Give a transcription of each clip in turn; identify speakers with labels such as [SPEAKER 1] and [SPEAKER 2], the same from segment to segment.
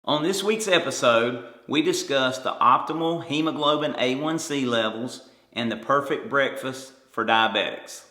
[SPEAKER 1] On this week's episode, we discuss the optimal hemoglobin A1C levels and the perfect breakfast for diabetics.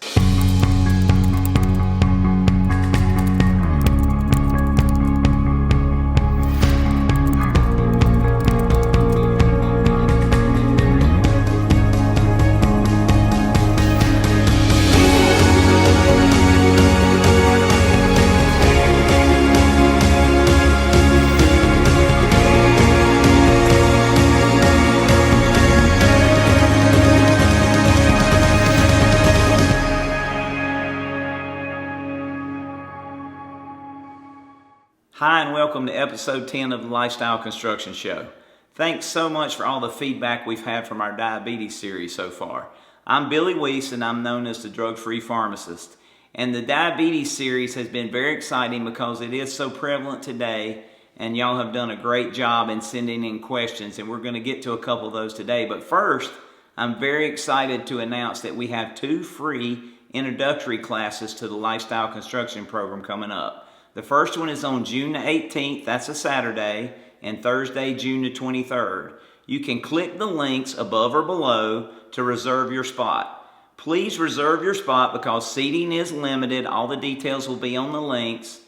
[SPEAKER 1] Hi, and welcome to episode 10 of the Lifestyle Construction Show. Thanks so much for all the feedback we've had from our diabetes series so far. I'm Billy Weiss, and I'm known as the Drug-Free Pharmacist. And the diabetes series has been very exciting because it is so prevalent today, and y'all have done a great job in sending in questions, and we're going to get to a couple of those today. But first, I'm very excited to announce that we have 2 free introductory classes to the Lifestyle Construction program coming up. The first one is on June the 18th, that's a Saturday, and Thursday, June the 23rd. You can click the links above or below to reserve your spot. Please reserve your spot because seating is limited. All the details will be on the links.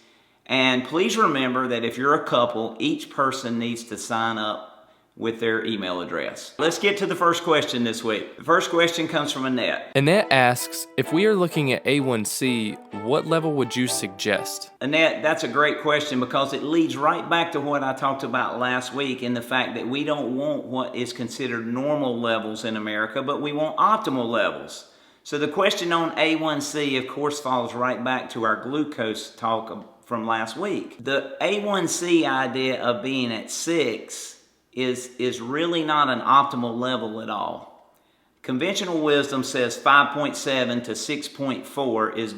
[SPEAKER 1] And please remember that if you're a couple, each person needs to sign up with their email address. Let's get to the first question this week. The first question comes from Annette.
[SPEAKER 2] Annette asks, if we are looking at A1C, what level would you suggest?
[SPEAKER 1] Annette, that's a great question because it leads right back to what I talked about last week in the fact that we don't want what is considered normal levels in America, but we want optimal levels. So the question on A1C, of course, falls right back to our glucose talk from last week. The A1C idea of being at 6 is really not an optimal level at all. Conventional wisdom says 5.7 to 6.4 is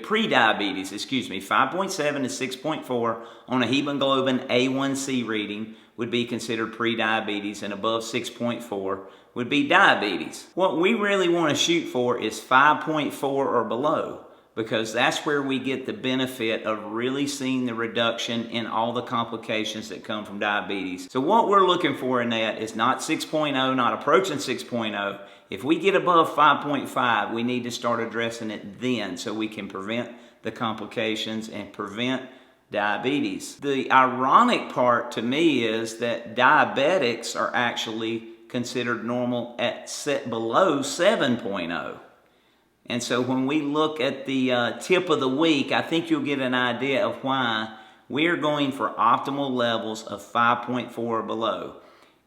[SPEAKER 1] pre-diabetes, 5.7 to 6.4 on a hemoglobin A1C reading would be considered pre-diabetes, and above 6.4 would be diabetes. What we really want to shoot for is 5.4 or below, because that's where we get the benefit of really seeing the reduction in all the complications that come from diabetes. So what we're looking for in that is not 6.0, not approaching 6.0. If we get above 5.5, we need to start addressing it then so we can prevent the complications and prevent diabetes. The ironic part to me is that diabetics are actually considered normal at below 7.0. And so when we look at the tip of the week, I think you'll get an idea of why we're going for optimal levels of 5.4 or below.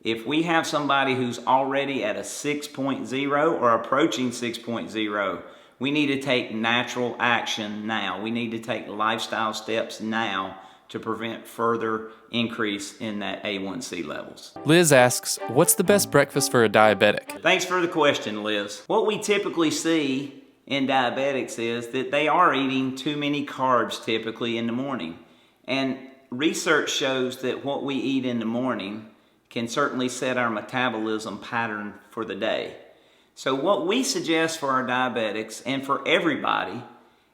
[SPEAKER 1] If we have somebody who's already at a 6.0 or approaching 6.0, we need to take natural action now. We need to take lifestyle steps now to prevent further increase in that A1C levels.
[SPEAKER 2] Liz asks, what's the best breakfast for a diabetic?
[SPEAKER 1] Thanks for the question, Liz. What we typically see in diabetics is that they are eating too many carbs typically in the morning. And research shows that what we eat in the morning can certainly set our metabolism pattern for the day. So what we suggest for our diabetics and for everybody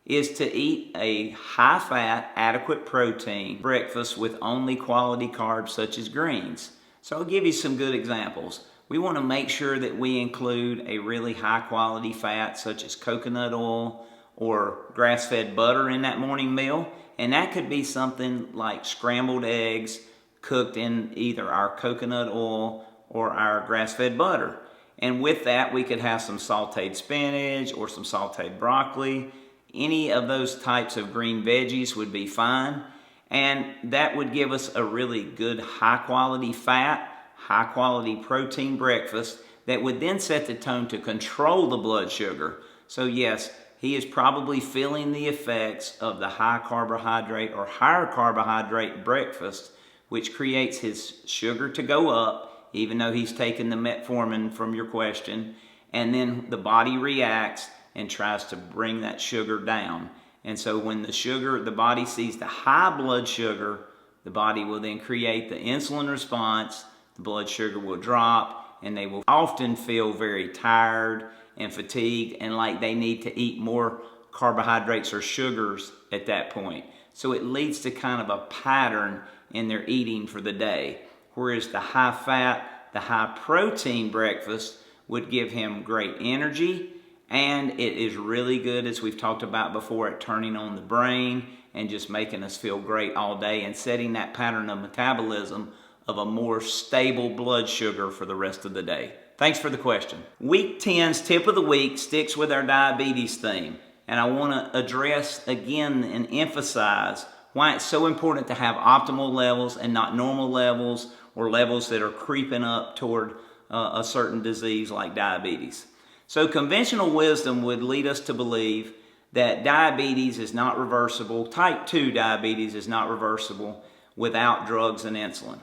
[SPEAKER 1] is to eat a high-fat, adequate protein breakfast with only quality carbs such as greens. So I'll give you some good examples. We want to make sure that we include a really high-quality fat such as coconut oil or grass-fed butter in that morning meal. And that could be something like scrambled eggs cooked in either our coconut oil or our grass-fed butter. And with that, we could have some sauteed spinach or some sauteed broccoli. Any of those types of green veggies would be fine. And that would give us a really good high-quality fat, high-quality protein breakfast that would then set the tone to control the blood sugar. So yes, he is probably feeling the effects of the high carbohydrate or higher carbohydrate breakfast, which creates his sugar to go up, even though he's taken the metformin from your question, and then the body reacts and tries to bring that sugar down. And so when the body sees the high blood sugar, the body will then create the insulin response, the blood sugar will drop, and they will often feel very tired and fatigued and like they need to eat more carbohydrates or sugars at that point. So it leads to kind of a pattern in their eating for the day. Whereas the high fat, the high protein breakfast would give him great energy, and it is really good, as we've talked about before, at turning on the brain and just making us feel great all day and setting that pattern of metabolism of a more stable blood sugar for the rest of the day. Thanks for the question. Week 10's tip of the week sticks with our diabetes theme, and I want to address again and emphasize why it's so important to have optimal levels and not normal levels or levels that are creeping up toward a certain disease like diabetes. So conventional wisdom would lead us to believe that diabetes is not reversible, type 2 diabetes is not reversible without drugs and insulin.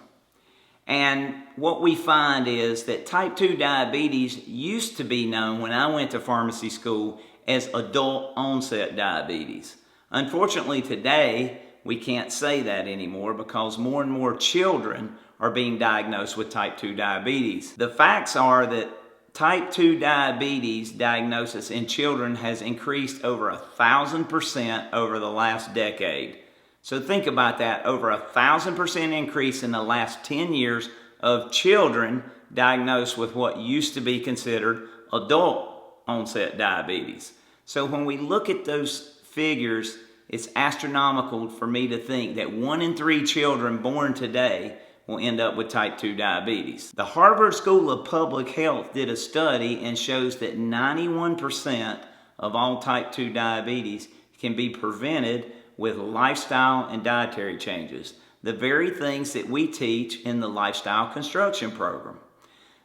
[SPEAKER 1] And what we find is that type 2 diabetes used to be known when I went to pharmacy school as adult onset diabetes. Unfortunately today, we can't say that anymore because more and more children are being diagnosed with type 2 diabetes. The facts are that type 2 diabetes diagnosis in children has increased over 1,000% over the last decade. So think about that, over 1,000% increase in the last 10 years of children diagnosed with what used to be considered adult onset diabetes. So when we look at those figures, it's astronomical for me to think that 1 in 3 children born today will end up with type 2 diabetes. The Harvard School of Public Health did a study and shows that 91% of all type 2 diabetes can be prevented with lifestyle and dietary changes, the very things that we teach in the lifestyle construction program.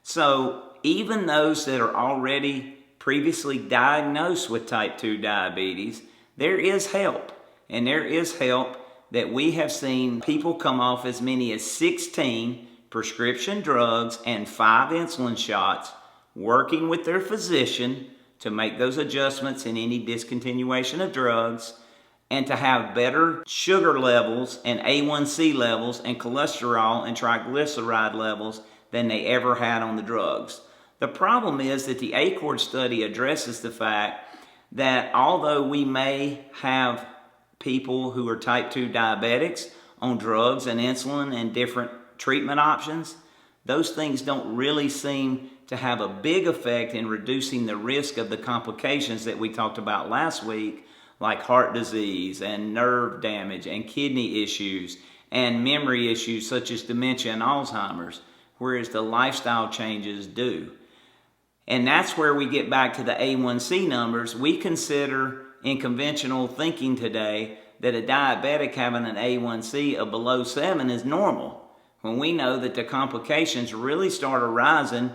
[SPEAKER 1] So even those that are already previously diagnosed with type 2 diabetes, there is help, and there is help that we have seen people come off as many as 16 prescription drugs and 5 insulin shots, working with their physician to make those adjustments in any discontinuation of drugs, and to have better sugar levels and A1C levels and cholesterol and triglyceride levels than they ever had on the drugs. The problem is that the ACORD study addresses the fact that although we may have people who are type 2 diabetics on drugs and insulin and different treatment options, those things don't really seem to have a big effect in reducing the risk of the complications that we talked about last week, like heart disease and nerve damage and kidney issues and memory issues such as dementia and Alzheimer's, whereas the lifestyle changes do. And that's where we get back to the A1C numbers. We consider in conventional thinking today that a diabetic having an A1C of below 7 is normal, when we know that the complications really start arising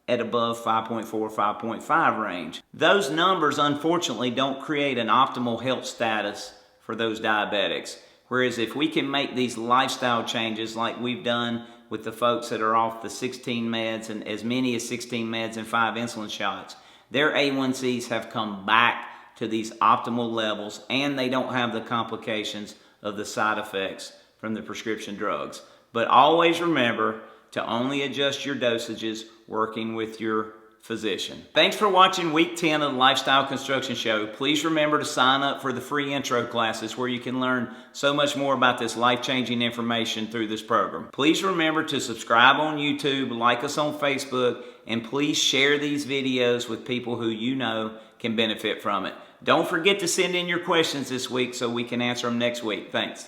[SPEAKER 1] at above 5.4, 5.5 range. Those numbers unfortunately don't create an optimal health status for those diabetics. Whereas if we can make these lifestyle changes like we've done with the folks that are off the 16 meds and as many as 16 meds and 5 insulin shots, their A1Cs have come back to these optimal levels, and they don't have the complications of the side effects from the prescription drugs. But always remember to only adjust your dosages working with your physician. Thanks for watching week 10 of the Lifestyle Construction Show. Please remember to sign up for the free intro classes where you can learn so much more about this life-changing information through this program. Please remember to subscribe on YouTube, like us on Facebook, and please share these videos with people who you know can benefit from it. Don't forget to send in your questions this week so we can answer them next week. Thanks.